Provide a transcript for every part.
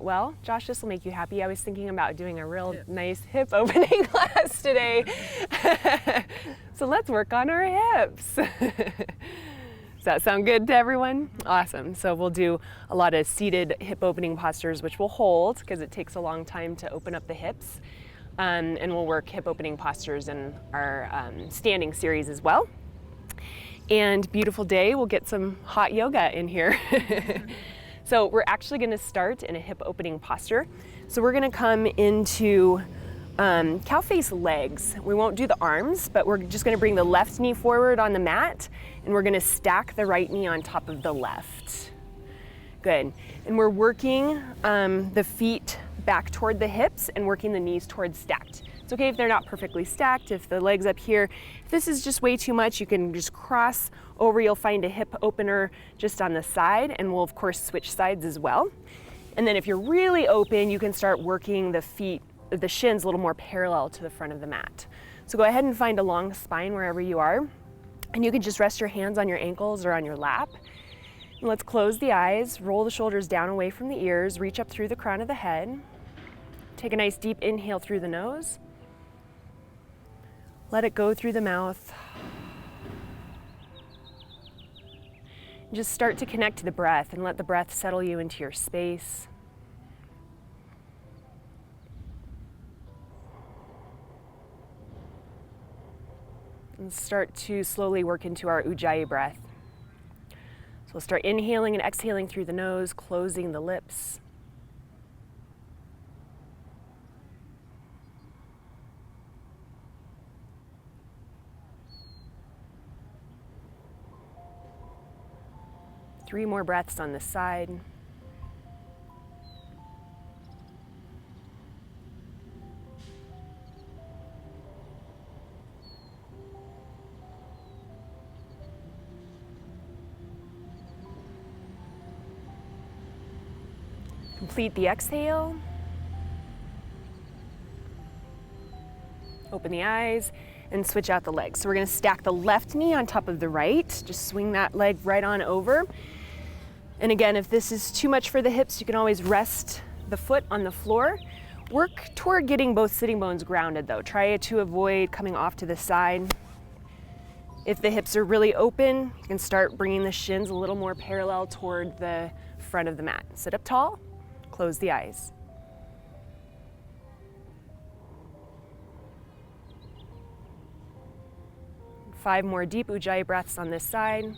well. Josh, this will make you happy. I was thinking about doing a real nice hip opening class today. So let's work on our hips. Does that sound good to everyone? Awesome. So we'll do a lot of seated hip opening postures, which we'll hold because it takes a long time to open up the hips. And we'll work hip opening postures in our standing series as well. And beautiful day, we'll get some hot yoga in here. So we're actually going to start in a hip opening posture. So we're going to come into cow face legs. We won't do the arms, but we're just going to bring the left knee forward on the mat, and we're going to stack the right knee on top of the left. Good. And we're working the feet back toward the hips and working the knees towards stacked. It's okay if they're not perfectly stacked, if the leg's up here. If this is just way too much, you can just cross over. You'll find a hip opener just on the side, and we'll of course switch sides as well. And then if you're really open, you can start working the feet, the shins a little more parallel to the front of the mat. So go ahead and find a long spine wherever you are, and you can just rest your hands on your ankles or on your lap. And let's close the eyes, roll the shoulders down away from the ears, reach up through the crown of the head. Take a nice deep inhale through the nose. Let it go through the mouth. Just start to connect to the breath and let the breath settle you into your space. And start to slowly work into our Ujjayi breath. So we'll start inhaling and exhaling through the nose, closing the lips. Three more breaths on this side. Complete the exhale. Open the eyes and switch out the legs. So we're going to stack the left knee on top of the right. Just swing that leg right on over. And again, if this is too much for the hips, you can always rest the foot on the floor. Work toward getting both sitting bones grounded though. Try to avoid coming off to the side. If the hips are really open, you can start bringing the shins a little more parallel toward the front of the mat. Sit up tall, close the eyes. Five more deep Ujjayi breaths on this side.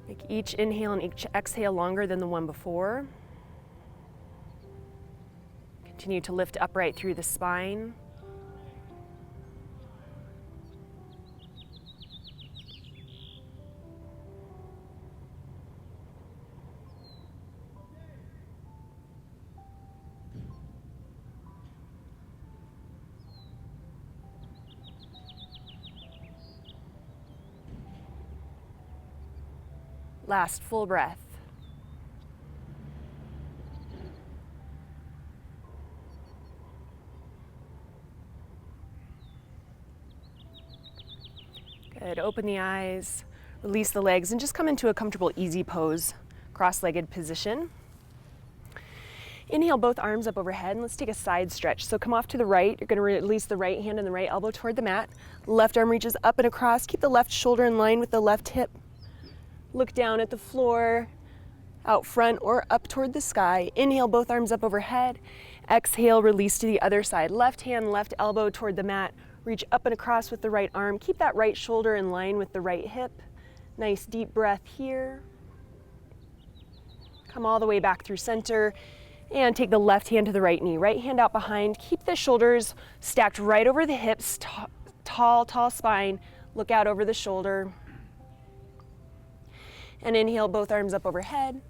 Make each inhale and each exhale longer than the one before. Continue to lift upright through the spine. Last full breath. Good. Open the eyes, release the legs, and just come into a comfortable, easy pose, cross-legged position. Inhale both arms up overhead, and let's take a side stretch. So come off to the right. You're going to release the right hand and the right elbow toward the mat. Left arm reaches up and across. Keep the left shoulder in line with the left hip. Look down at the floor, out front or up toward the sky. Inhale, both arms up overhead. Exhale, release to the other side. Left hand, left elbow toward the mat. Reach up and across with the right arm. Keep that right shoulder in line with the right hip. Nice deep breath here. Come all the way back through center and take the left hand to the right knee. Right hand out behind. Keep the shoulders stacked right over the hips. Tall spine. Look out over the shoulder. And inhale, both arms up overhead,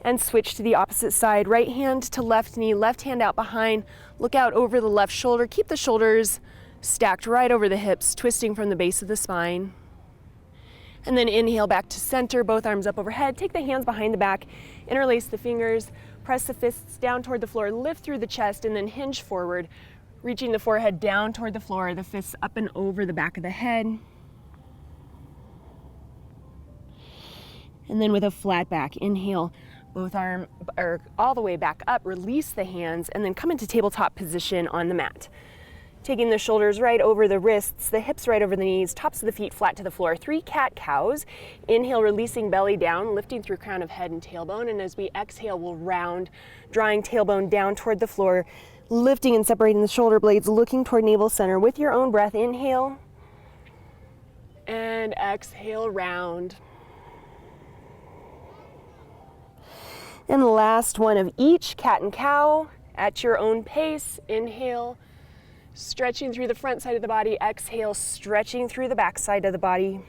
and switch to the opposite side. Right hand to left knee, left hand out behind. Look out over the left shoulder. Keep the shoulders stacked right over the hips, twisting from the base of the spine. And then inhale back to center, both arms up overhead. Take the hands behind the back, interlace the fingers, press the fists down toward the floor, lift through the chest, and then hinge forward, reaching the forehead down toward the floor, the fists up and over the back of the head. And then with a flat back, inhale, both arms or all the way back up, release the hands, and then come into tabletop position on the mat. Taking the shoulders right over the wrists, the hips right over the knees, tops of the feet flat to the floor. 3 cat-cows. Inhale, releasing belly down, lifting through crown of head and tailbone. And as we exhale, we'll round, drawing tailbone down toward the floor, lifting and separating the shoulder blades, looking toward navel center. With your own breath, inhale, and exhale, round. And the last one of each, cat and cow, at your own pace. Inhale, stretching through the front side of the body. Exhale, stretching through the back side of the body.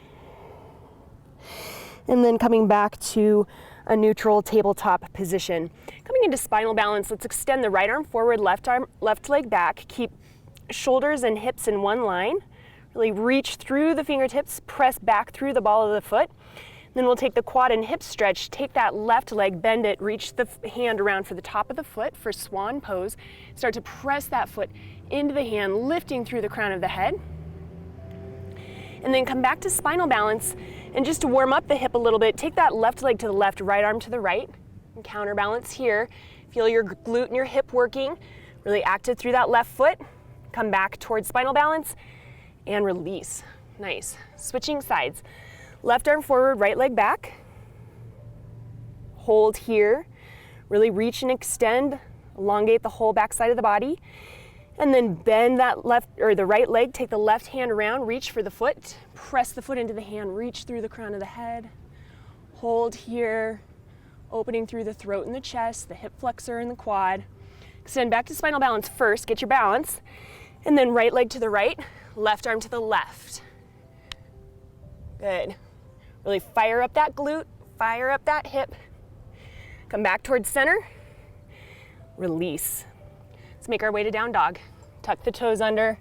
And then coming back to a neutral tabletop position. Coming into spinal balance, let's extend the right arm forward, left leg back. Keep shoulders and hips in one line. Really reach through the fingertips, press back through the ball of the foot. Then we'll take the quad and hip stretch, take that left leg, bend it, reach the hand around for the top of the foot for swan pose. Start to press that foot into the hand, lifting through the crown of the head. And then come back to spinal balance, and just to warm up the hip a little bit, take that left leg to the left, right arm to the right, and counterbalance here. Feel your glute and your hip working, really active through that left foot. Come back towards spinal balance and release. Nice. Switching sides. Left arm forward, right leg back. Hold here. Really reach and extend, elongate the whole back side of the body. And then bend that left or the right leg, take the left hand around, reach for the foot, press the foot into the hand, reach through the crown of the head. Hold here, opening through the throat and the chest, the hip flexor and the quad. Extend back to spinal balance first, get your balance. And then right leg to the right, left arm to the left. Good. Really fire up that glute, fire up that hip. Come back towards center. Release. Let's make our way to down dog. Tuck the toes under,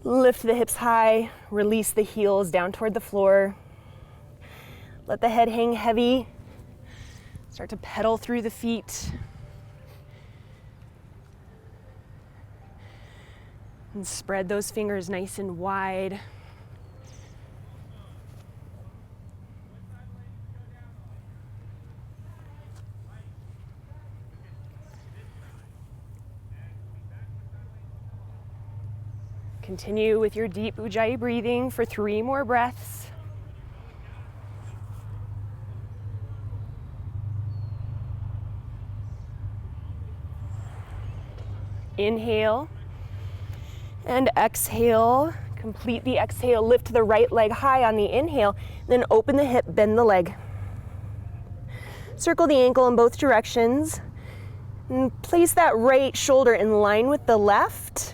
lift the hips high, release the heels down toward the floor. Let the head hang heavy. Start to pedal through the feet. And spread those fingers nice and wide. Continue with your deep Ujjayi breathing for 3 more breaths. Inhale and exhale. Complete the exhale. Lift the right leg high on the inhale, then open the hip, bend the leg. Circle the ankle in both directions. And place that right shoulder in line with the left.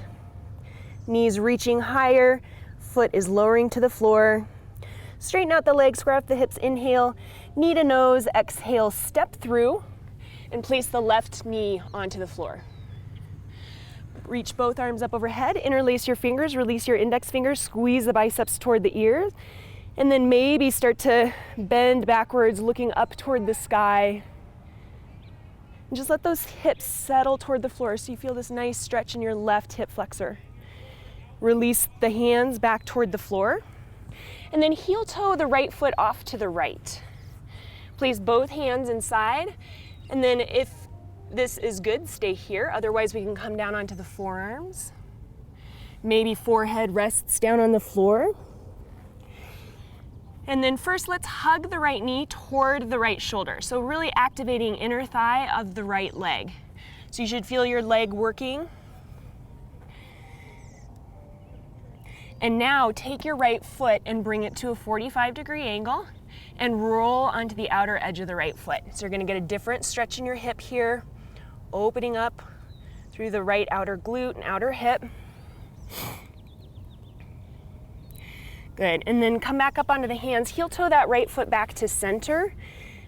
Knees reaching higher, foot is lowering to the floor. Straighten out the legs, square up the hips, inhale, knee to nose, exhale, step through, and place the left knee onto the floor. Reach both arms up overhead, interlace your fingers, release your index fingers, squeeze the biceps toward the ears, and then maybe start to bend backwards, looking up toward the sky. And just let those hips settle toward the floor so you feel this nice stretch in your left hip flexor. Release the hands back toward the floor, and then heel toe the right foot off to the right. Place both hands inside, and then if this is good, stay here. Otherwise, we can come down onto the forearms. Maybe forehead rests down on the floor. And then first, let's hug the right knee toward the right shoulder. So really activating inner thigh of the right leg. So you should feel your leg working. And now take your right foot and bring it to a 45-degree angle and roll onto the outer edge of the right foot. So you're gonna get a different stretch in your hip here, opening up through the right outer glute and outer hip. Good, and then come back up onto the hands, heel toe that right foot back to center,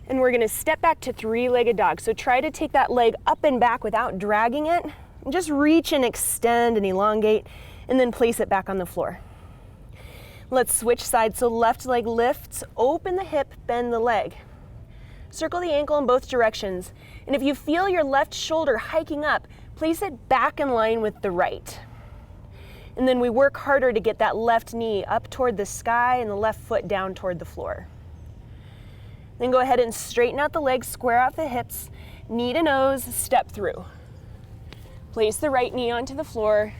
and we're gonna step back to 3-legged dog. So try to take that leg up and back without dragging it, and just reach and extend and elongate, and then place it back on the floor. Let's switch sides. So left leg lifts, open the hip, bend the leg. Circle the ankle in both directions. And if you feel your left shoulder hiking up, place it back in line with the right. And then we work harder to get that left knee up toward the sky and the left foot down toward the floor. Then go ahead and straighten out the legs, square out the hips, knee to nose, step through. Place the right knee onto the floor.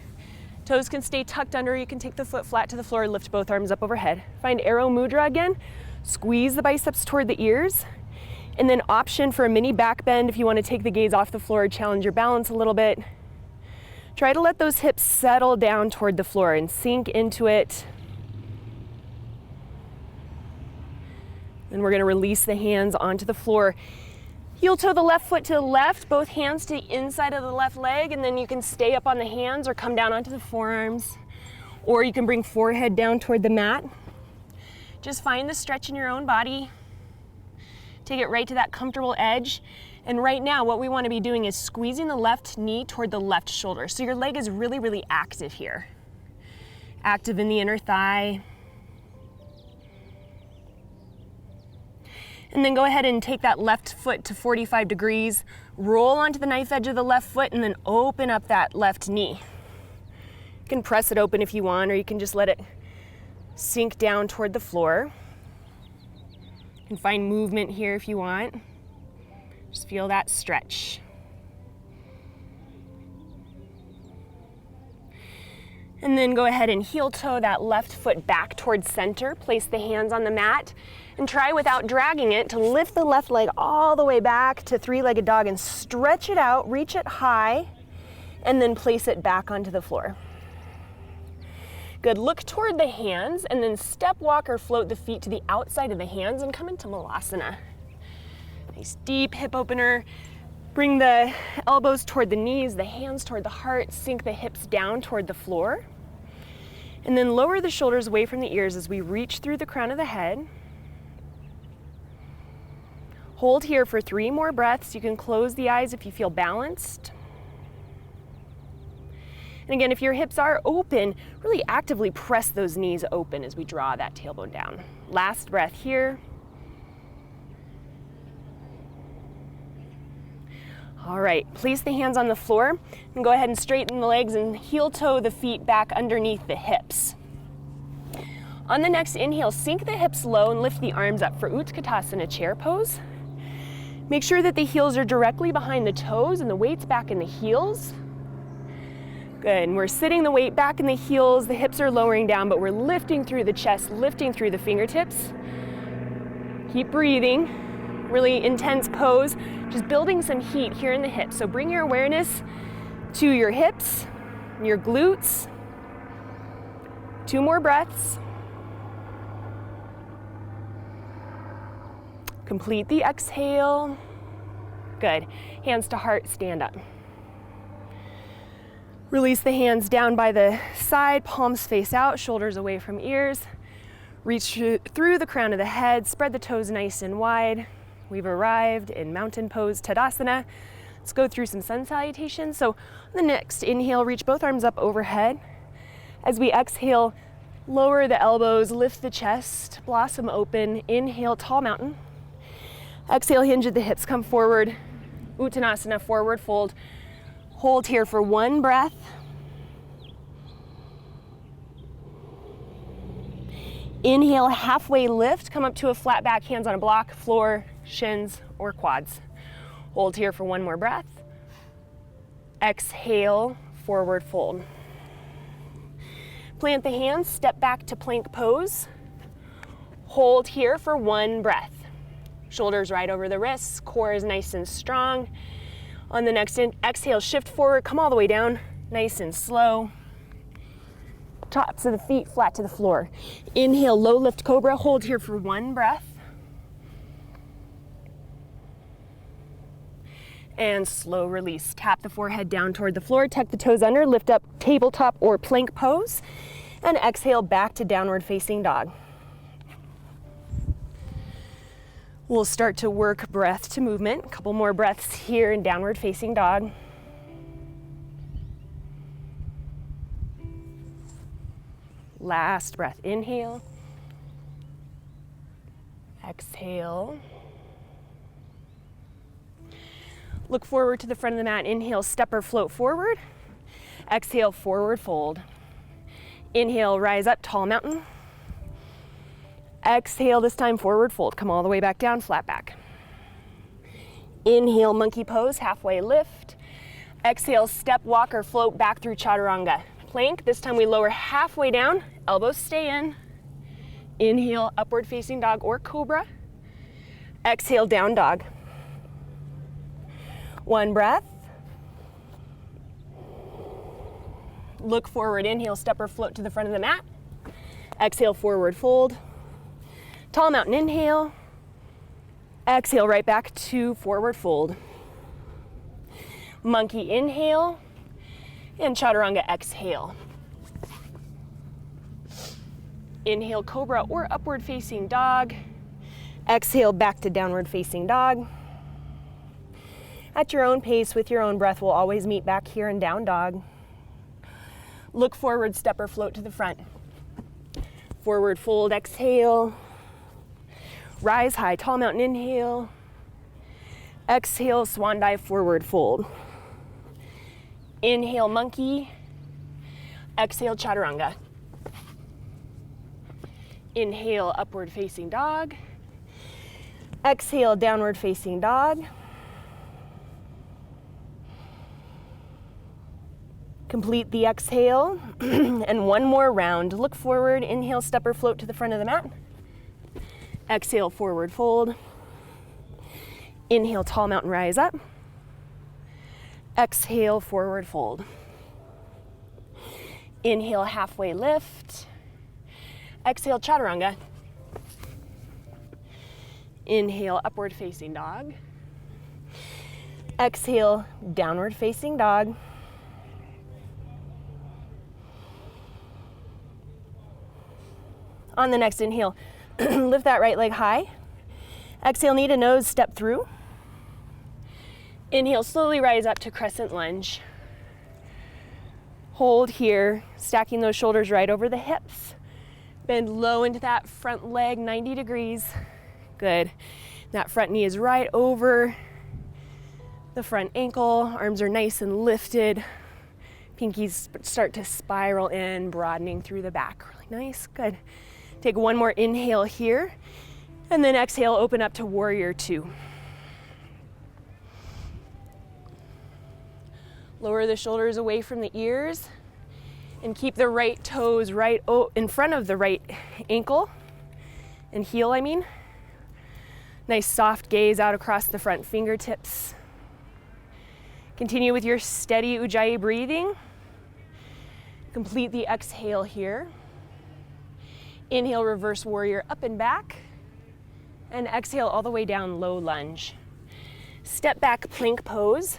Toes can stay tucked under. You can take the foot flat to the floor, lift both arms up overhead. Find arrow mudra again. Squeeze the biceps toward the ears. And then option for a mini back bend if you want to take the gaze off the floor, challenge your balance a little bit. Try to let those hips settle down toward the floor and sink into it. And we're going to release the hands onto the floor. Heel toe the left foot to the left, both hands to the inside of the left leg, and then you can stay up on the hands or come down onto the forearms. Or you can bring forehead down toward the mat. Just find the stretch in your own body. Take it right to that comfortable edge. And right now, what we want to be doing is squeezing the left knee toward the left shoulder. So your leg is really, really active here. Active in the inner thigh. And then go ahead and take that left foot to 45 degrees, roll onto the knife edge of the left foot, and then open up that left knee. You can press it open if you want, or you can just let it sink down toward the floor. You can find movement here if you want. Just feel that stretch. And then go ahead and heel toe that left foot back towards center. Place the hands on the mat and try without dragging it to lift the left leg all the way back to three-legged dog and stretch it out, reach it high, and then place it back onto the floor. Good, look toward the hands and then step, walk, or float the feet to the outside of the hands and come into Malasana. Nice deep hip opener. Bring the elbows toward the knees, the hands toward the heart, sink the hips down toward the floor. And then lower the shoulders away from the ears as we reach through the crown of the head. Hold here for 3 more breaths. You can close the eyes if you feel balanced. And again, if your hips are open, really actively press those knees open as we draw that tailbone down. Last breath here. All right, place the hands on the floor and go ahead and straighten the legs and heel toe the feet back underneath the hips. On the next inhale, sink the hips low and lift the arms up for Utkatasana chair pose. Make sure that the heels are directly behind the toes and the weight's back in the heels. Good, and we're sitting the weight back in the heels, the hips are lowering down, but we're lifting through the chest, lifting through the fingertips. Keep breathing, really intense pose, just building some heat here in the hips. So bring your awareness to your hips, your glutes. 2 more breaths. Complete the exhale. Good. Hands to heart, stand up. Release the hands down by the side, palms face out, shoulders away from ears. Reach through the crown of the head, spread the toes nice and wide. We've arrived in mountain pose, Tadasana. Let's go through some sun salutations. So on the next inhale, reach both arms up overhead. As we exhale, lower the elbows, lift the chest, blossom open. Inhale, tall mountain. Exhale, hinge at the hips, come forward. Uttanasana, forward fold. Hold here for 1 breath. Inhale, halfway lift, come up to a flat back, hands on a block, floor, shins, or quads. Hold here for 1 more breath. Exhale, forward fold. Plant the hands, step back to plank pose. Hold here for 1 breath. Shoulders right over the wrists, core is nice and strong. On the next exhale, shift forward, come all the way down, nice and slow. Tops of the feet flat to the floor. Inhale, low lift cobra, hold here for 1 breath. And slow release. Tap the forehead down toward the floor, tuck the toes under, lift up tabletop or plank pose, and exhale back to downward facing dog. We'll start to work breath to movement. A couple more breaths here in downward facing dog. Last breath, inhale. Exhale. Look forward to the front of the mat. Inhale, step or float forward. Exhale, forward fold. Inhale, rise up, tall mountain. Exhale, this time forward fold. Come all the way back down, flat back. Inhale, monkey pose, halfway lift. Exhale, step, walk, or float back through chaturanga. Plank, this time we lower halfway down, elbows stay in. Inhale, upward facing dog or cobra. Exhale, down dog. One breath. Look forward, inhale, step or float to the front of the mat. Exhale, forward fold. Tall mountain inhale. Exhale, right back to forward fold. Monkey inhale. And chaturanga exhale. Inhale, cobra or upward facing dog. Exhale, back to downward facing dog. At your own pace, with your own breath, we'll always meet back here in down dog. Look forward, step or float to the front. Forward fold, exhale. Rise high, tall mountain inhale. Exhale, swan dive, forward fold. Inhale, monkey. Exhale, chaturanga. Inhale, upward facing dog. Exhale, downward facing dog. Complete the exhale. And one more round. Look forward, inhale, step or float to the front of the mat. Exhale, forward fold. Inhale, tall mountain rise up. Exhale, forward fold. Inhale, halfway lift. Exhale, chaturanga. Inhale, upward facing dog. Exhale, downward facing dog. On the next inhale, lift that right leg high. Exhale, knee to nose, step through. Inhale, slowly rise up to crescent lunge. Hold here, stacking those shoulders right over the hips. Bend low into that front leg, 90 degrees. Good. That front knee is right over the front ankle. Arms are nice and lifted. Pinkies start to spiral in, broadening through the back. Really nice, good. Take one more inhale here, and then exhale, open up to warrior two. Lower the shoulders away from the ears, and keep the right toes right in front of the right ankle, and heel, I mean. Nice soft gaze out across the front fingertips. Continue with your steady Ujjayi breathing. Complete the exhale here. Inhale, reverse warrior up and back. And exhale all the way down, low lunge. Step back, plank pose.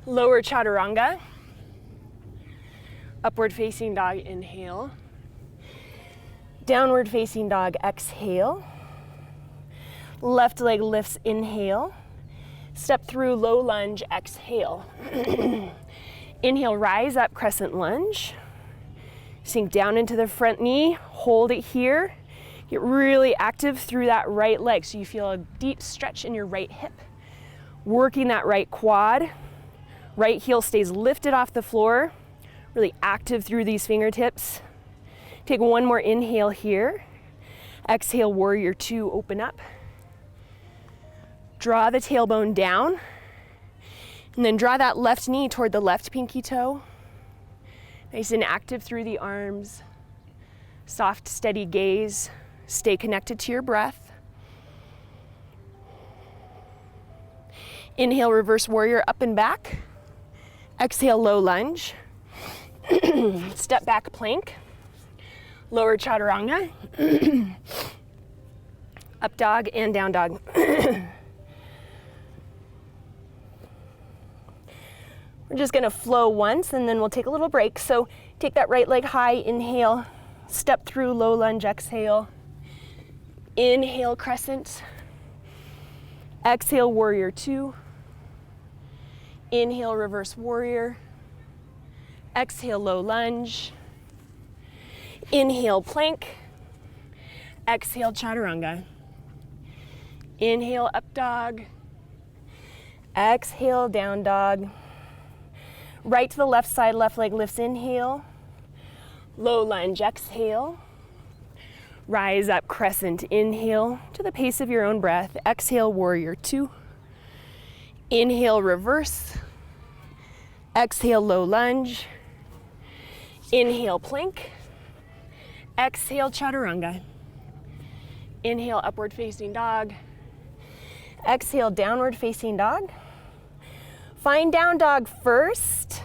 Lower chaturanga. Upward facing dog, inhale. Downward facing dog, exhale. Left leg lifts, inhale. Step through, low lunge, exhale. Inhale, rise up, crescent lunge. Sink down into the front knee, hold it here. Get really active through that right leg so you feel a deep stretch in your right hip. Working that right quad. Right heel stays lifted off the floor. Really active through these fingertips. Take one more inhale here. Exhale, warrior two, open up. Draw the tailbone down. And then draw that left knee toward the left pinky toe. Nice and active through the arms. Soft, steady gaze. Stay connected to your breath. Inhale, reverse warrior up and back. Exhale, low lunge. Step back, plank. Lower chaturanga. Up dog and down dog. We're just gonna flow once and then we'll take a little break. So take that right leg high, inhale, step through, low lunge, exhale. Inhale, crescent. Exhale, warrior two. Inhale, reverse warrior. Exhale, low lunge. Inhale, plank. Exhale, chaturanga. Inhale, up dog. Exhale, down dog. Right to the left side, left leg lifts, inhale. Low lunge, exhale. Rise up, crescent. Inhale to the pace of your own breath. Exhale, warrior two. Inhale, reverse. Exhale, low lunge. Inhale, plank. Exhale, chaturanga. Inhale, upward facing dog. Exhale, downward facing dog. Find down dog first,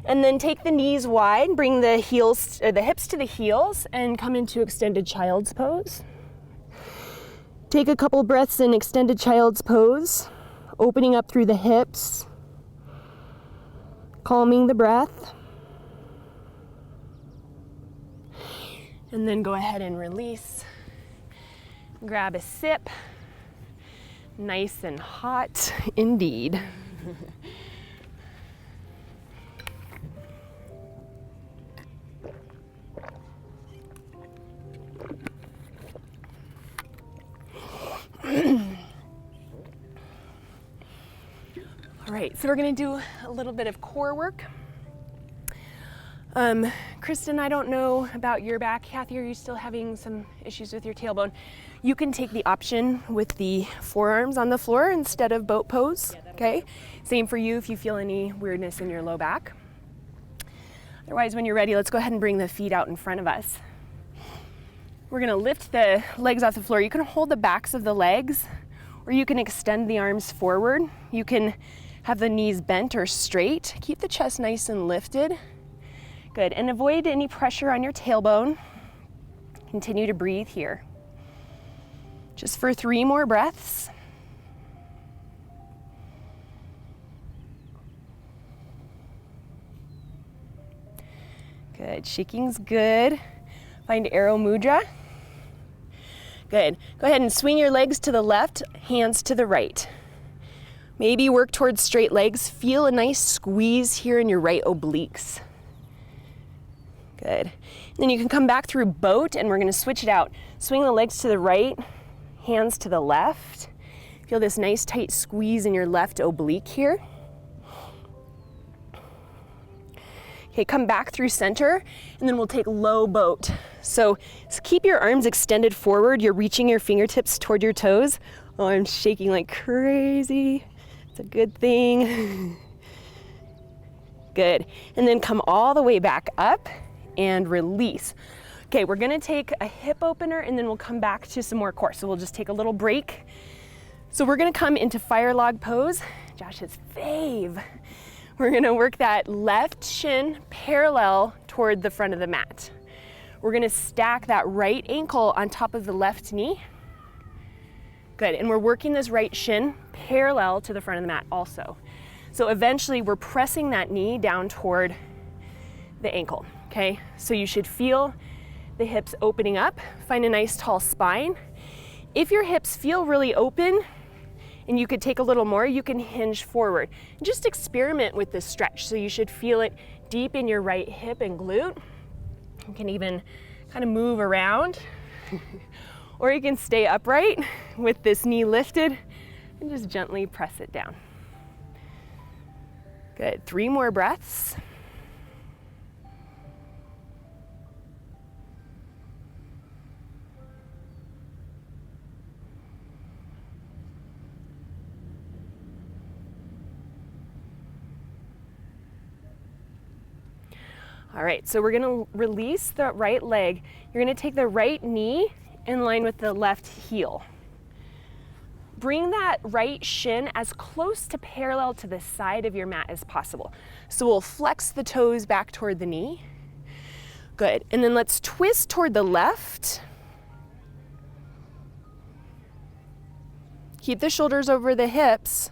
and then take the knees wide, bring the heels, or the hips to the heels, and come into extended child's pose. Take a couple breaths in extended child's pose, opening up through the hips, calming the breath. And then go ahead and release. Grab a sip. Nice and hot indeed. All right, so we're gonna do a little bit of core work. Kristen, I don't know about your back. Kathy, are you still having some issues with your tailbone? You can take the option with the forearms on the floor instead of boat pose, okay? Same for you if you feel any weirdness in your low back. Otherwise, when you're ready, let's go ahead and bring the feet out in front of us. We're gonna lift the legs off the floor. You can hold the backs of the legs, or you can extend the arms forward. You can have the knees bent or straight. Keep the chest nice and lifted. Good, and avoid any pressure on your tailbone. Continue to breathe here. Just for 3 more breaths. Good, shaking's good. Find arrow mudra. Good, go ahead and swing your legs to the left, hands to the right. Maybe work towards straight legs. Feel a nice squeeze here in your right obliques. Good. Then you can come back through boat, and we're gonna switch it out. Swing the legs to the right, hands to the left. Feel this nice tight squeeze in your left oblique here. Okay, come back through center, and then we'll take low boat. So keep your arms extended forward. You're reaching your fingertips toward your toes. Oh, I'm shaking like crazy. It's a good thing. Good. And then come all the way back up and release. Okay, we're gonna take a hip opener, and then we'll come back to some more core. So we'll just take a little break. So we're gonna come into fire log pose, Josh's fave. We're gonna work that left shin parallel toward the front of the mat. We're gonna stack that right ankle on top of the left knee. Good, and we're working this right shin parallel to the front of the mat also. So eventually we're pressing that knee down toward the ankle, okay? So you should feel the hips opening up. Find a nice tall spine. If your hips feel really open and you could take a little more, you can hinge forward. Just experiment with this stretch. So you should feel it deep in your right hip and glute. You can even kind of move around or you can stay upright with this knee lifted and just gently press it down. Good, 3 more breaths. All right, so we're gonna release the right leg. You're gonna take the right knee in line with the left heel. Bring that right shin as close to parallel to the side of your mat as possible. So we'll flex the toes back toward the knee. Good, and then let's twist toward the left. Keep the shoulders over the hips.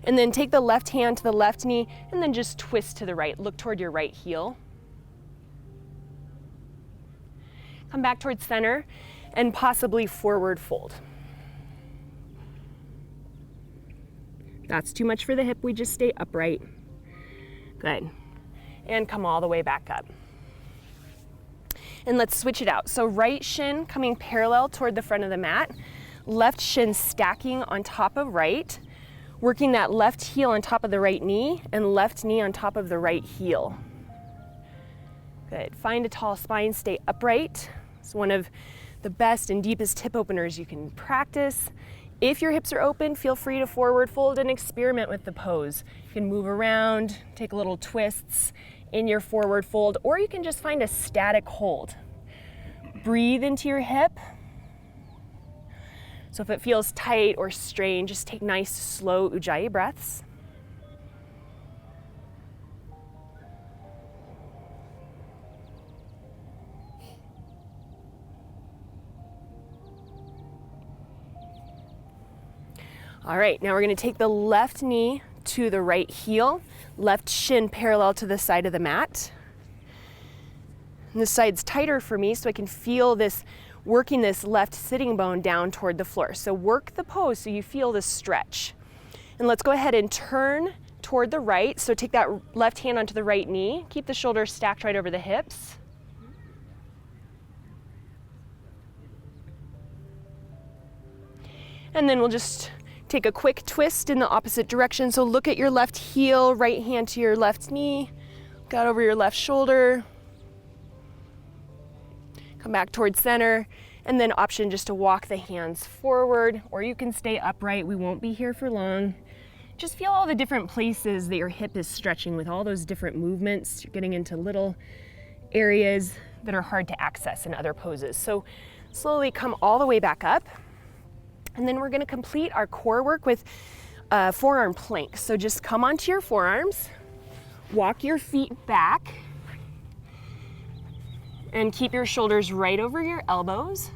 And then take the left hand to the left knee and then just twist to the right. Look toward your right heel. Come back towards center and possibly forward fold. If that's too much for the hip, we just stay upright. Good. And come all the way back up. And let's switch it out. So right shin coming parallel toward the front of the mat, left shin stacking on top of right, working that left heel on top of the right knee and left knee on top of the right heel. Good. Find a tall spine, stay upright. It's one of the best and deepest hip openers you can practice. If your hips are open, feel free to forward fold and experiment with the pose. You can move around, take little twists in your forward fold, or you can just find a static hold. Breathe into your hip. So if it feels tight or strained, just take nice, slow Ujjayi breaths. All right, now we're going to take the left knee to the right heel, left shin parallel to the side of the mat. And this side's tighter for me, so I can feel this, working this left sitting bone down toward the floor. So work the pose so you feel this stretch. And let's go ahead and turn toward the right. So take that left hand onto the right knee. Keep the shoulders stacked right over the hips. And then we'll just take a quick twist in the opposite direction. So look at your left heel, right hand to your left knee, look out over your left shoulder. Come back towards center, and then option just to walk the hands forward, or you can stay upright. We won't be here for long. Just feel all the different places that your hip is stretching with all those different movements. You're getting into little areas that are hard to access in other poses. So slowly come all the way back up. And then we're going to complete our core work with forearm planks. So just come onto your forearms, walk your feet back, and keep your shoulders right over your elbows.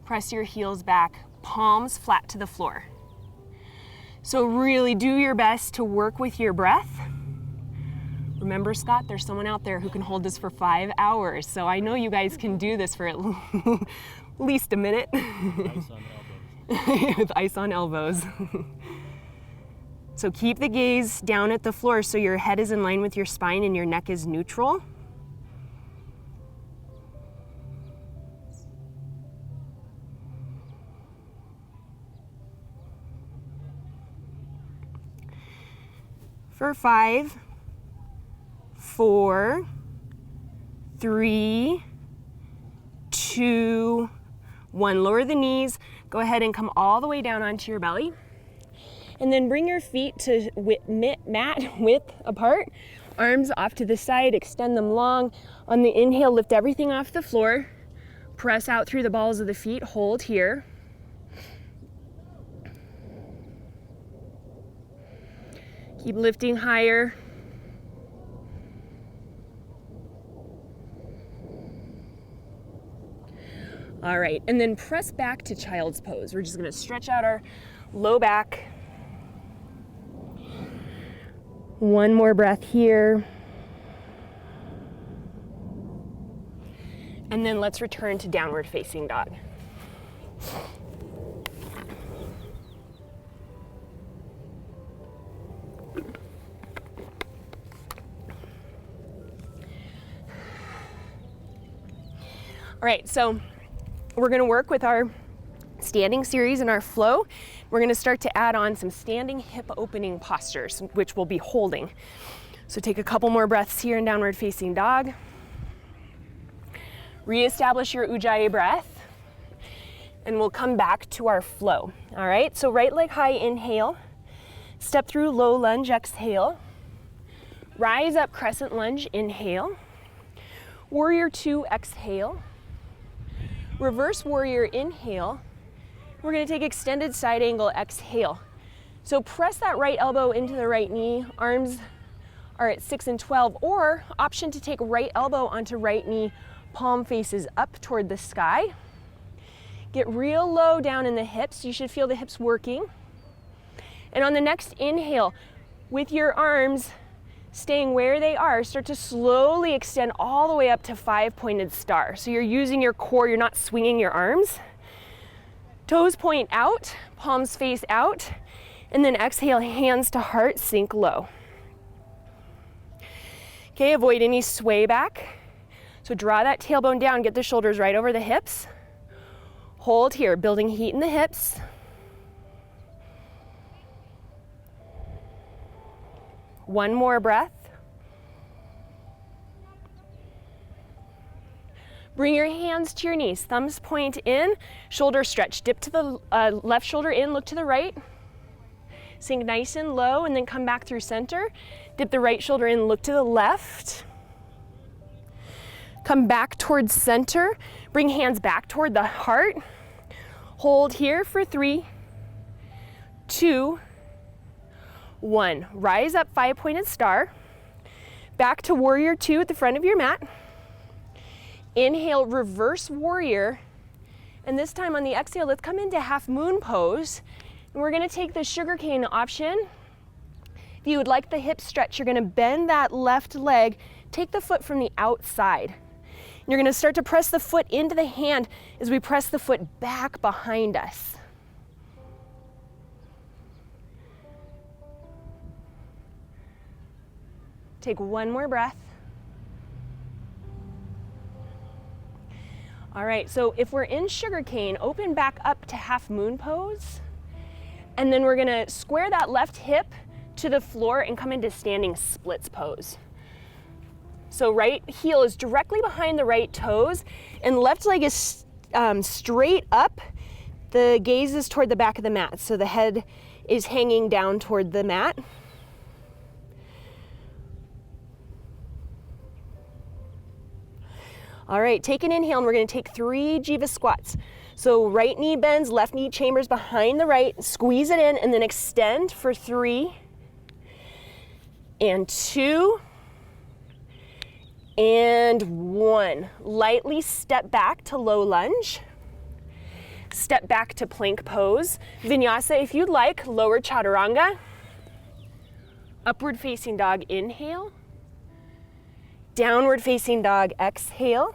Press your heels back, palms flat to the floor. So really do your best to work with your breath. Remember, Scott, there's someone out there who can hold this for 5 hours. So I know you guys can do this for at least a minute. Ice on elbows. With ice on elbows. So keep the gaze down at the floor so your head is in line with your spine and your neck is neutral. For 5, 4, 3, 2, 1. Lower the knees. Go ahead and come all the way down onto your belly. And then bring your feet to mat width apart. Arms off to the side, extend them long. On the inhale, lift everything off the floor. Press out through the balls of the feet, hold here. Keep lifting higher. All right, and then press back to child's pose. We're just gonna stretch out our low back. One more breath here. And then let's return to downward facing dog. All right, so we're gonna work with our standing series and our flow. We're gonna start to add on some standing hip opening postures, which we'll be holding. So take a couple more breaths here in downward facing dog. Reestablish your Ujjayi breath, and we'll come back to our flow. All right, so right leg high, inhale. Step through low lunge, exhale. Rise up, crescent lunge, inhale. Warrior 2, exhale. Reverse warrior, inhale. We're gonna take extended side angle, exhale. So press that right elbow into the right knee. Arms are at 6 and 12, or option to take right elbow onto right knee, palm faces up toward the sky. Get real low down in the hips. You should feel the hips working. And on the next inhale, with your arms staying where they are, start to slowly extend all the way up to 5-pointed star. So you're using your core, you're not swinging your arms. Toes point out, palms face out, and then exhale, hands to heart, sink low. Okay, avoid any sway back. So draw that tailbone down, get the shoulders right over the hips. Hold here, building heat in the hips. One more breath. Bring your hands to your knees, thumbs point in, shoulder stretch. Dip to the left shoulder in, look to the right. Sink nice and low and then come back through center. Dip the right shoulder in, look to the left. Come back towards center. Bring hands back toward the heart. Hold here for 3, 2, 1. Rise up, 5-pointed star. Back to warrior 2 at the front of your mat. Inhale, reverse warrior. And this time on the exhale, let's come into half moon pose. And we're gonna take the sugarcane option. If you would like the hip stretch, you're gonna bend that left leg, take the foot from the outside. And you're gonna start to press the foot into the hand as we press the foot back behind us. Take one more breath. All right, so if we're in sugarcane, open back up to half moon pose. And then we're gonna square that left hip to the floor and come into standing splits pose. So right heel is directly behind the right toes and left leg is straight up. The gaze is toward the back of the mat. So the head is hanging down toward the mat. All right, take an inhale and we're gonna take 3 Jiva squats. So right knee bends, left knee chambers behind the right, squeeze it in and then extend for 3 and 2 and 1. Lightly step back to low lunge. Step back to plank pose. Vinyasa if you'd like, lower chaturanga. Upward facing dog, inhale. Downward facing dog, exhale.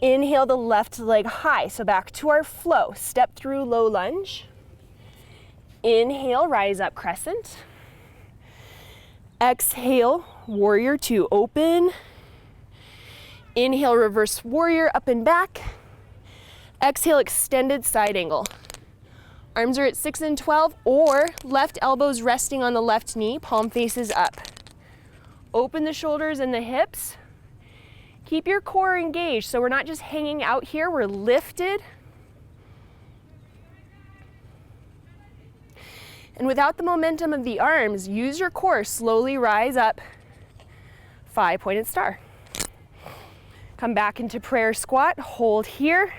Inhale the left leg high, so back to our flow. Step through low lunge. Inhale, rise up crescent. Exhale, warrior 2, open. Inhale, reverse warrior, up and back. Exhale, extended side angle. Arms are at 6 and 12, or left elbows resting on the left knee, palm faces up. Open the shoulders and the hips. Keep your core engaged, so we're not just hanging out here, we're lifted. And without the momentum of the arms, use your core, slowly rise up, 5-pointed star. Come back into prayer squat, hold here.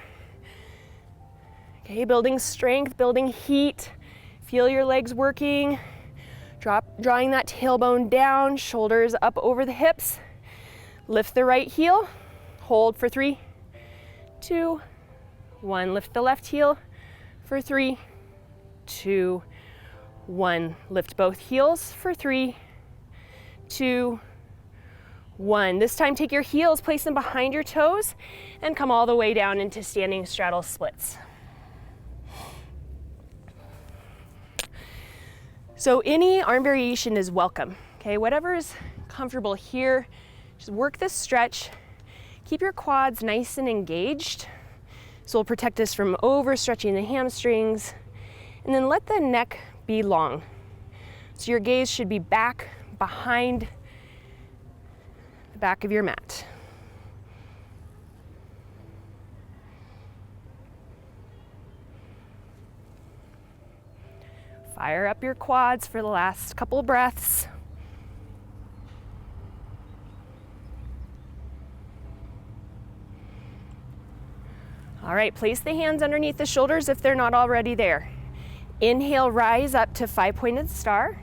Okay, building strength, building heat. Feel your legs working. Drawing that tailbone down, shoulders up over the hips. Lift the right heel, hold for 3, 2, 1. Lift the left heel for 3, 2, 1. Lift both heels for 3, 2, 1. This time take your heels, place them behind your toes, and come all the way down into standing straddle splits. So any arm variation is welcome, okay? Whatever is comfortable here, just work this stretch. Keep your quads nice and engaged. So it'll protect us from overstretching the hamstrings. And then let the neck be long. So your gaze should be back behind the back of your mat. Fire up your quads for the last couple breaths. All right, place the hands underneath the shoulders if they're not already there. Inhale, rise up to 5-pointed star.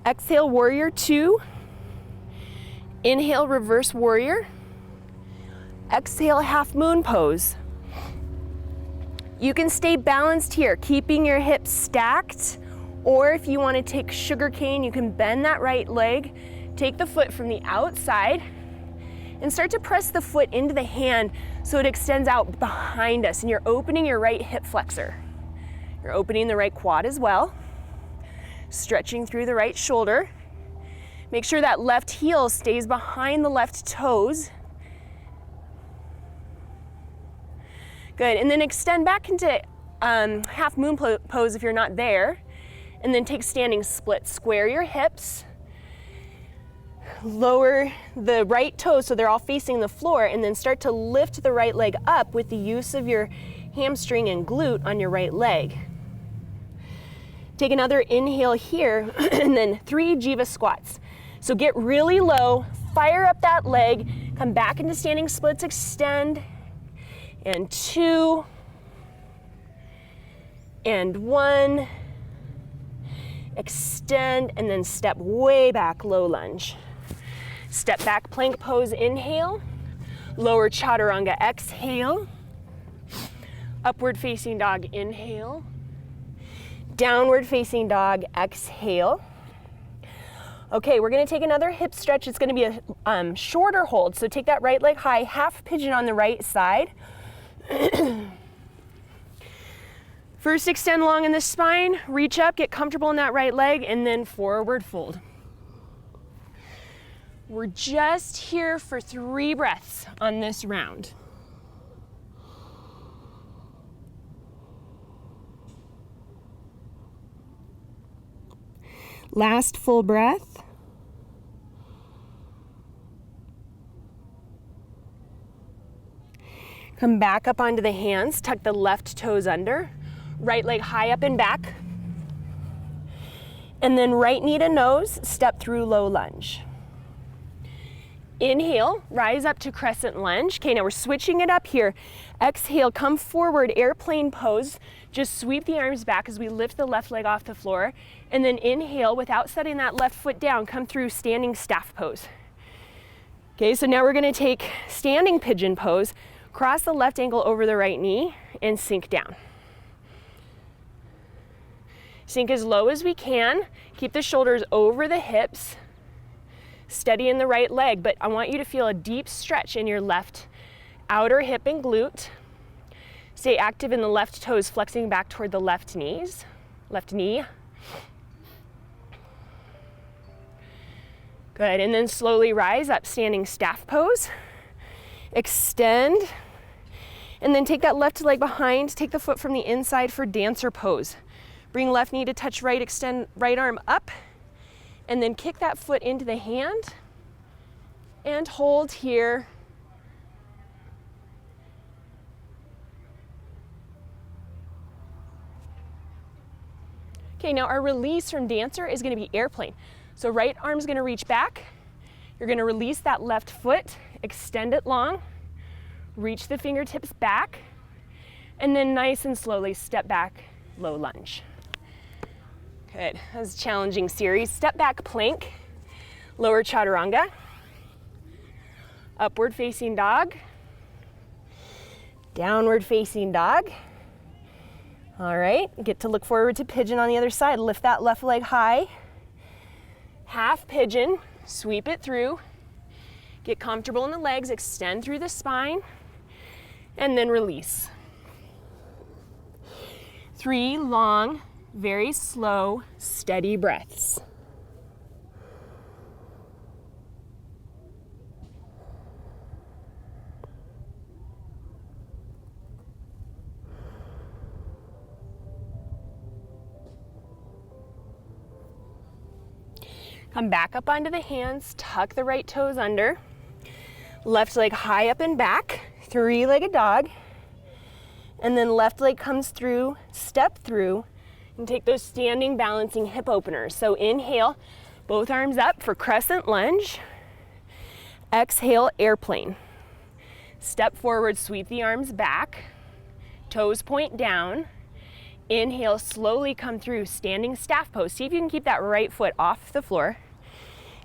Exhale, warrior 2. Inhale, reverse warrior. Exhale, half moon pose. You can stay balanced here, keeping your hips stacked, or if you want to take sugar cane, you can bend that right leg, take the foot from the outside, and start to press the foot into the hand so it extends out behind us, and you're opening your right hip flexor. You're opening the right quad as well, stretching through the right shoulder. Make sure that left heel stays behind the left toes. Good, and then extend back into half moon pose if you're not there, and then take standing split. Square your hips, Lower the right toes so they're all facing the floor, and then start to lift the right leg up with the use of your hamstring and glute on your right leg. Take another inhale here, and then 3 Jiva squats. So get really low, fire up that leg, come back into standing splits, extend, and 2, and 1, extend, and then step way back, low lunge. Step back plank pose, inhale, lower chaturanga, exhale, upward facing dog, inhale, downward facing dog, exhale. Okay, we're gonna take another hip stretch. It's gonna be a shorter hold, so take that right leg high, half pigeon on the right side. First, extend long in the spine, reach up, get comfortable in that right leg, and then forward fold. We're just here for 3 breaths on this round. Last full breath. Come back up onto the hands, tuck the left toes under, right leg high up and back. And then right knee to nose, step through low lunge. Inhale, rise up to crescent lunge. Okay, now we're switching it up here. Exhale, come forward, airplane pose. Just sweep the arms back as we lift the left leg off the floor. And then inhale, without setting that left foot down, come through standing staff pose. Okay, so now we're gonna take standing pigeon pose, cross the left ankle over the right knee, and sink down. Sink as low as we can. Keep the shoulders over the hips. Steady in the right leg, but I want you to feel a deep stretch in your left outer hip and glute. Stay active in the left toes, flexing back toward the left knee. Good, and then slowly rise up, standing staff pose. Extend, and then take that left leg behind, take the foot from the inside for dancer pose. Bring left knee to touch right, extend right arm up, and then kick that foot into the hand and hold here. Okay, now our release from dancer is gonna be airplane. So right arm's gonna reach back. You're gonna release that left foot, extend it long, reach the fingertips back, and then nice and slowly step back, low lunge. Good, that was a challenging series. Step back plank, lower chaturanga, upward facing dog, downward facing dog. All right, get to look forward to pigeon on the other side. Lift that left leg high, half pigeon, sweep it through, get comfortable in the legs, extend through the spine, and then release. 3 long, very slow, steady breaths. Come back up onto the hands, tuck the right toes under, left leg high up and back, 3-legged dog, and then left leg comes through, step through, and take those standing balancing hip openers. So inhale, both arms up for crescent lunge. Exhale, airplane. Step forward, sweep the arms back, toes point down. Inhale, slowly come through standing staff pose. See if you can keep that right foot off the floor.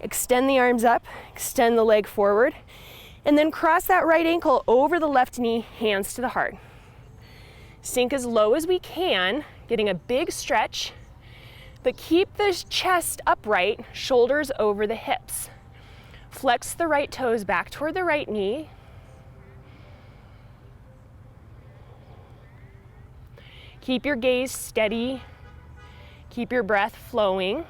Extend the arms up, extend the leg forward, and then cross that right ankle over the left knee, hands to the heart. Sink as low as we can, getting a big stretch, but keep the chest upright, shoulders over the hips. Flex the right toes back toward the right knee. Keep your gaze steady. Keep your breath flowing.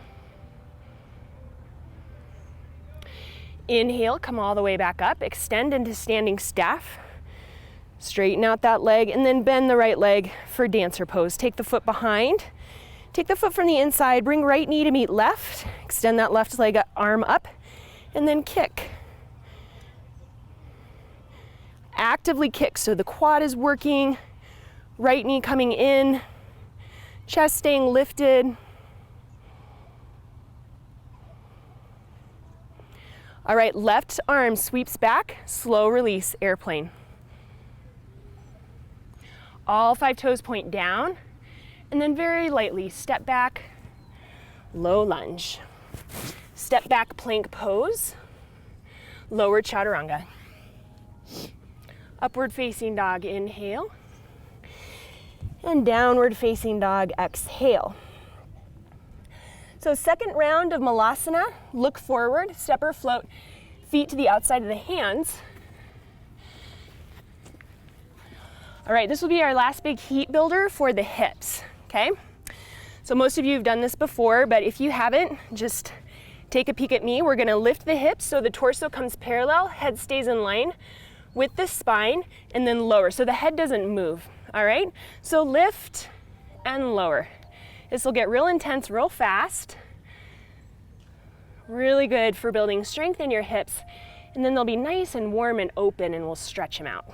Inhale, come all the way back up. Extend into standing staff. Straighten out that leg and then bend the right leg for dancer pose. Take the foot behind. Take the foot from the inside. Bring right knee to meet left. Extend that left leg arm up and then kick. Actively kick, so the quad is working, right knee coming in, chest staying lifted. All right, left arm sweeps back, slow release, airplane. All 5 toes point down, and then very lightly step back, low lunge. Step back plank pose, lower chaturanga. Upward facing dog, inhale. And downward facing dog, exhale. So second round of malasana, look forward, step or float, feet to the outside of the hands. All right, this will be our last big heat builder for the hips, okay? So most of you have done this before, but if you haven't, just take a peek at me. We're gonna lift the hips so the torso comes parallel, head stays in line with the spine, and then lower, so the head doesn't move, all right? So lift and lower. This will get real intense real fast. Really good for building strength in your hips, and then they'll be nice and warm and open, and we'll stretch them out.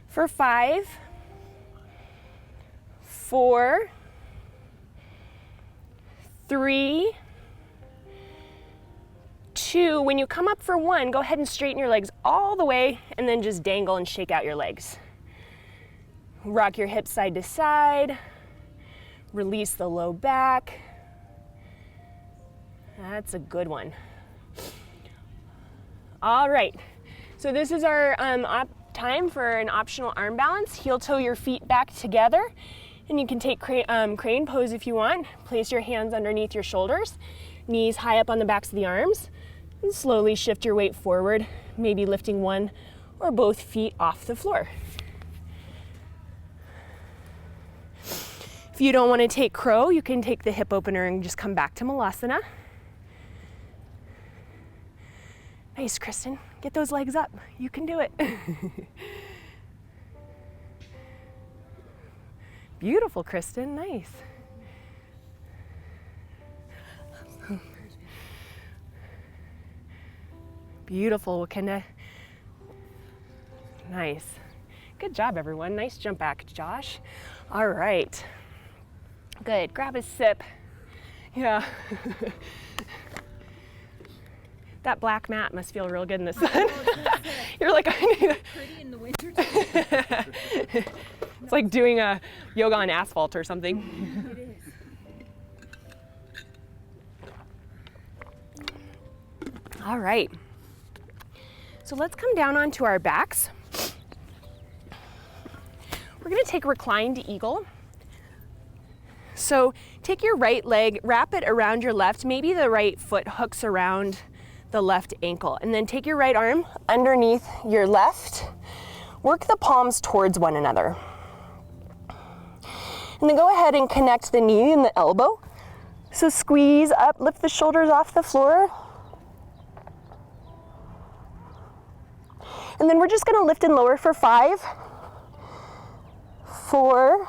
For 5, 4, 3, 2, when you come up for 1, go ahead and straighten your legs all the way and then just dangle and shake out your legs. Rock your hips side to side, release the low back. That's a good one. All right, so this is our time for an optional arm balance. Heel toe your feet back together, and you can take crane pose if you want. Place your hands underneath your shoulders, knees high up on the backs of the arms, and slowly shift your weight forward, maybe lifting one or both feet off the floor. If you don't want to take crow, you can take the hip opener and just come back to malasana. Nice, Kristen. Get those legs up. You can do it. Beautiful, Kristen. Nice. Beautiful, Wakanda. Nice. Good job, everyone. Nice jump back, Josh. All right. Good. Grab a sip. Yeah. That black mat must feel real good in the sun. You're like, I need a... Pretty in the winter time. It's like doing a yoga on asphalt or something. It is. All right. So let's come down onto our backs. We're gonna take reclined eagle. So take your right leg, wrap it around your left. Maybe the right foot hooks around the left ankle, and then take your right arm underneath your left. Work the palms towards one another. And then go ahead and connect the knee and the elbow. So squeeze up, lift the shoulders off the floor. And then we're just gonna lift and lower for 5, 4,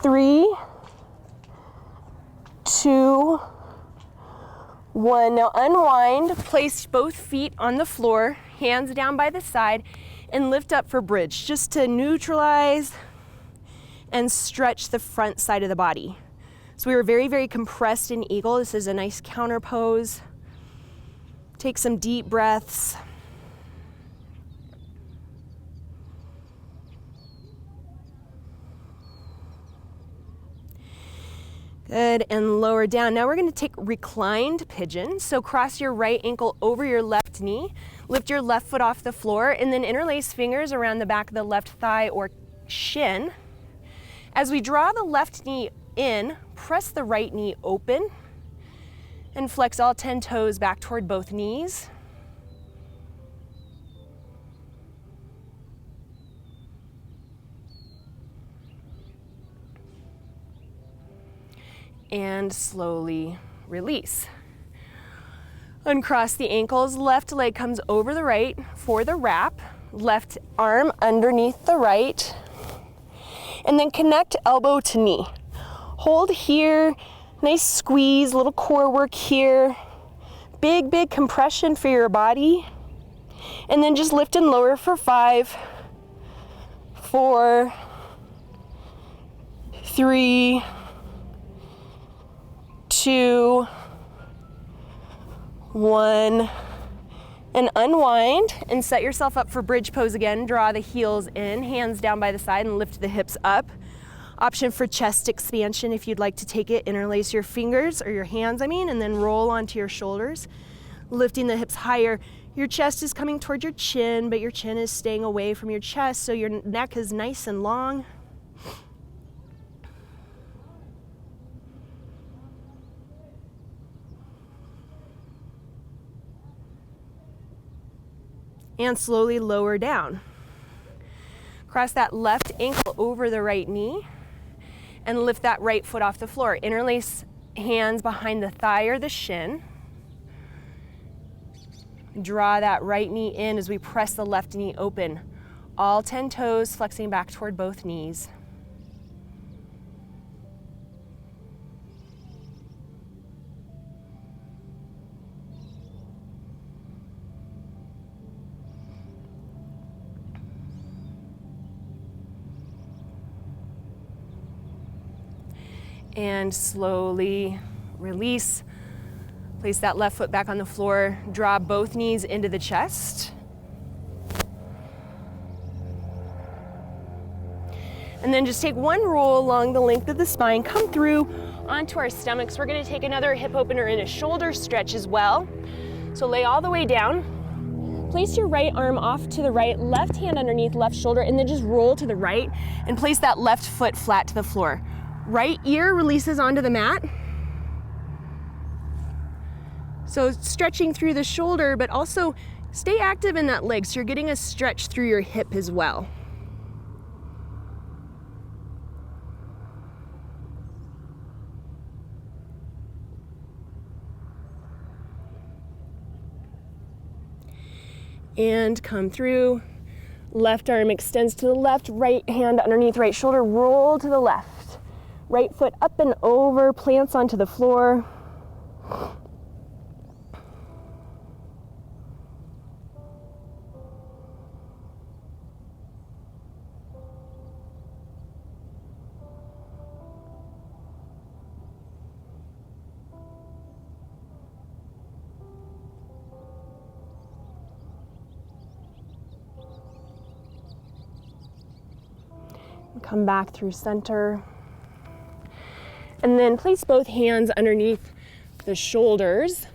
3, 2, 1. Now unwind, place both feet on the floor, hands down by the side, and lift up for bridge, just to neutralize and stretch the front side of the body. So we were very, very compressed in eagle. This is a nice counter pose. Take some deep breaths. Good, and lower down. Now we're going to take reclined pigeon. So cross your right ankle over your left knee, lift your left foot off the floor, and then interlace fingers around the back of the left thigh or shin. As we draw the left knee in, press the right knee open and flex all 10 toes back toward both knees. And slowly release. Uncross the ankles, left leg comes over the right for the wrap, left arm underneath the right, and then connect elbow to knee. Hold here, nice squeeze, little core work here. Big, big compression for your body. And then just lift and lower for 5, 4, 3, 2, 1. And unwind and set yourself up for bridge pose again. Draw the heels in, hands down by the side, and lift the hips up. Option for chest expansion if you'd like to take it. Interlace your fingers, or your hands, and then roll onto your shoulders, lifting the hips higher. Your chest is coming toward your chin, but your chin is staying away from your chest, so your neck is nice and long. And slowly lower down. Cross that left ankle over the right knee and lift that right foot off the floor. Interlace hands behind the thigh or the shin. Draw that right knee in as we press the left knee open. All 10 toes flexing back toward both knees. And slowly release. Place that left foot back on the floor. Draw both knees into the chest. And then just take one roll along the length of the spine. Come through onto our stomachs. We're gonna take another hip opener and a shoulder stretch as well. So lay all the way down. Place your right arm off to the right, left hand underneath left shoulder, and then just roll to the right and place that left foot flat to the floor. Right ear releases onto the mat. So stretching through the shoulder, but also stay active in that leg, so you're getting a stretch through your hip as well. And come through. Left arm extends to the left, right hand underneath right shoulder, roll to the left. Right foot up and over, plants onto the floor. Come back through center. And then place both hands underneath the shoulders.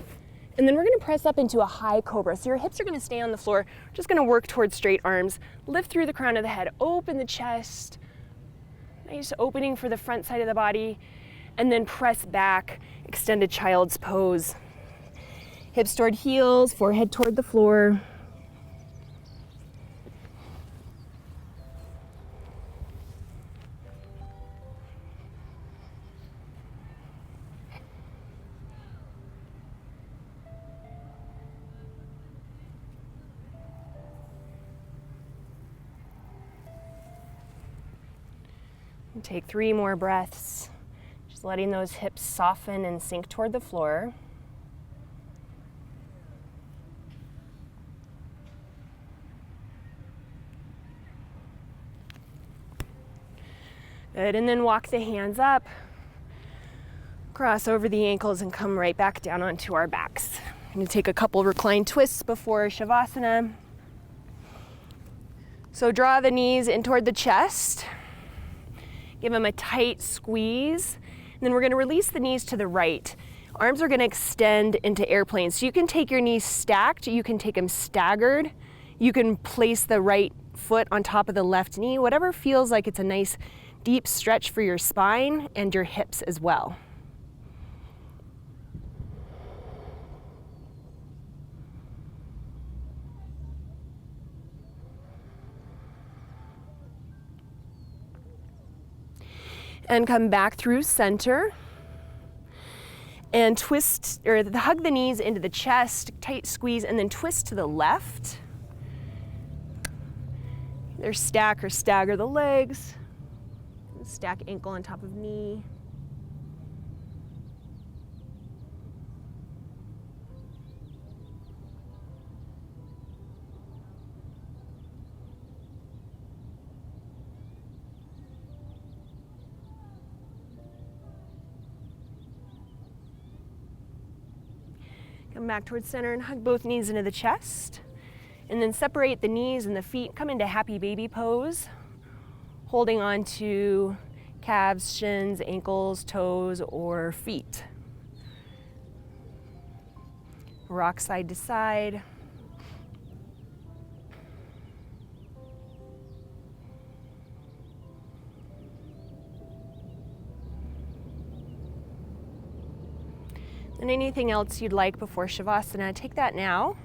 And then we're gonna press up into a high cobra. So your hips are gonna stay on the floor. We're just gonna work towards straight arms. Lift through the crown of the head, open the chest. Nice opening for the front side of the body. And then press back, extended child's pose. Hips toward heels, forehead toward the floor. Take 3 more breaths, just letting those hips soften and sink toward the floor. Good, and then walk the hands up, cross over the ankles and come right back down onto our backs. I'm gonna take a couple reclined twists before Shavasana. So draw the knees in toward the chest. Give them a tight squeeze. And then we're gonna release the knees to the right. Arms are gonna extend into airplanes. So you can take your knees stacked, you can take them staggered. You can place the right foot on top of the left knee, whatever feels like it's a nice deep stretch for your spine and your hips as well. And come back through center and twist, or hug the knees into the chest, tight squeeze, and then twist to the left. Either stack or stagger the legs. Stack ankle on top of knee. Come back towards center and hug both knees into the chest. And then separate the knees and the feet. Come into happy baby pose. Holding on to calves, shins, ankles, toes, or feet. Rock side to side. And anything else you'd like before Shavasana, take that now.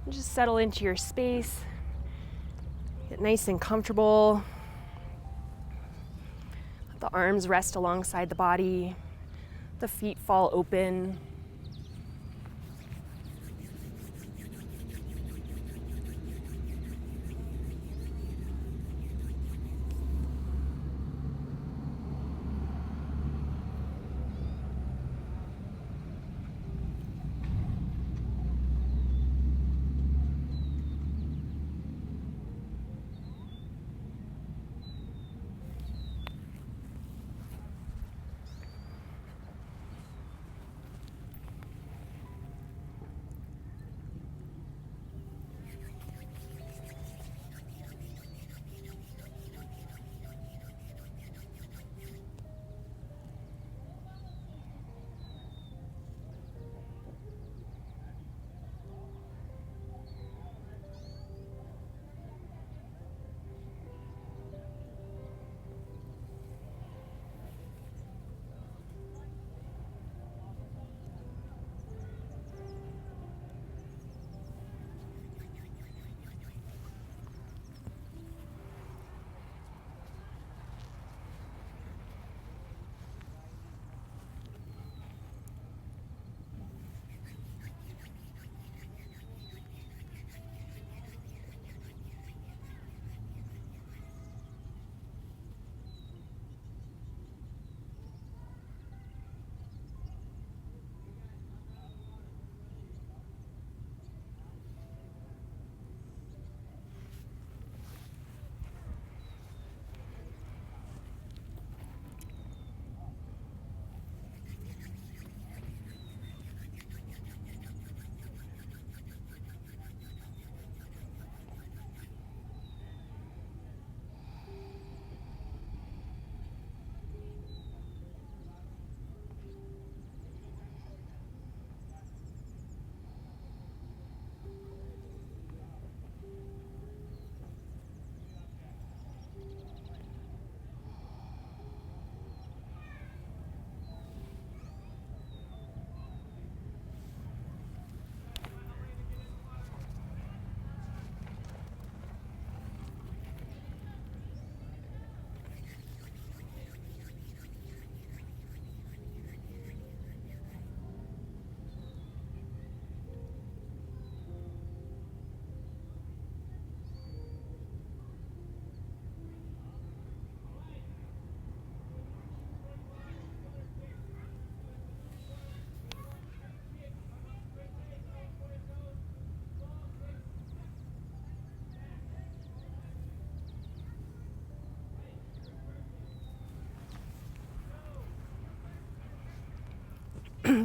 Just settle into your space, get nice and comfortable. Let the arms rest alongside the body, the feet fall open.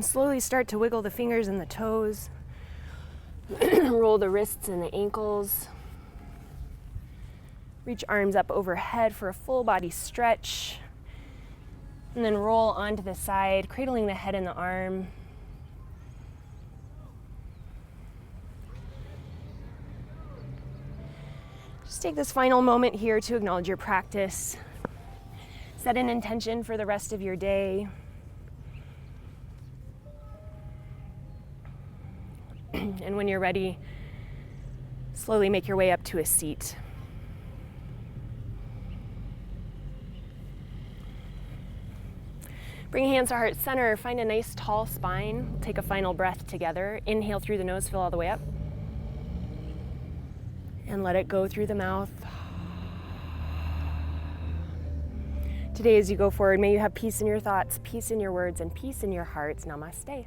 Slowly start to wiggle the fingers and the toes. Roll the wrists and the ankles. Reach arms up overhead for a full body stretch. And then roll onto the side, cradling the head in the arm. Just take this final moment here to acknowledge your practice. Set an intention for the rest of your day. And when you're ready, slowly make your way up to a seat. Bring hands to heart center. Find a nice tall spine. Take a final breath together. Inhale through the nose, fill all the way up. And let it go through the mouth. Today, as you go forward, may you have peace in your thoughts, peace in your words, and peace in your hearts. Namaste.